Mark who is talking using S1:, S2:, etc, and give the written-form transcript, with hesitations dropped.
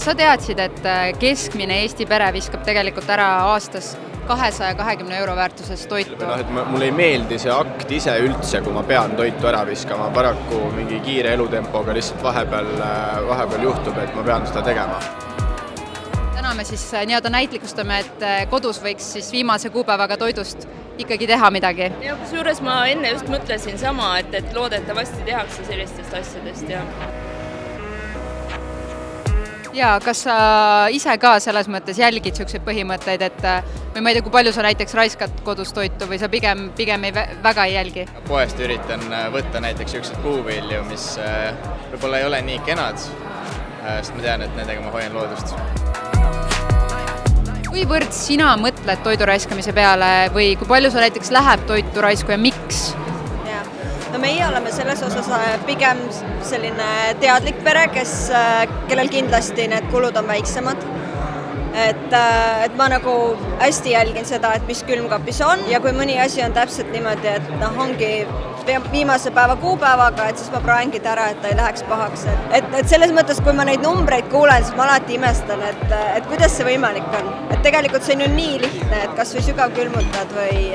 S1: Kas sa teadsid, et keskmine Eesti pere viskab tegelikult ära aastas 220 euro väärtuses toitu?
S2: Mulle ei meeldi see akt ise üldse, kui ma pean toitu ära viskama. Paraku mingi kiire elutempoga lihtsalt vahepeal juhtub, et ma pean seda tegema.
S1: Täna me siis näitlikustame, et kodus võiks siis viimase kuupäevaga toidust ikkagi teha midagi.
S3: Ja kusjuures ma enne just mõtlesin sama, et loodetavasti tehakse sellistest asjadest.
S1: Ja kas sa ise ka selles mõttes jälgid selliseid põhimõtteid, või ma ei tea, kui palju sa näiteks raiskad kodus toitu või sa pigem väga ei jälgi?
S4: Poest üritan võtta näiteks sellised puuvilju, mis võib-olla ei ole nii kenad, sest ma tean, et nendega ma hoian loodust.
S1: Kuivõrd sina mõtled toidu raiskamise peale või kui palju sa näiteks läheb toitu raisku ja miks?
S5: No meie oleme selles osas pigem selline teadlik pere, kellel kindlasti need kulud on väiksemad. Et ma nagu hästi jälgin seda, et mis külmkapis on ja kui mõni asi on täpselt niimoodi, et ongi viimase päeva kuupäevaga, et siis ma praengid ära, et ta ei läheks pahaks. Et selles mõttes, kui ma neid numbreid kuulen, siis ma alati imestan, et kuidas see võimalik on. Et tegelikult see on ju nii lihtne, et kas või sügav külmutad või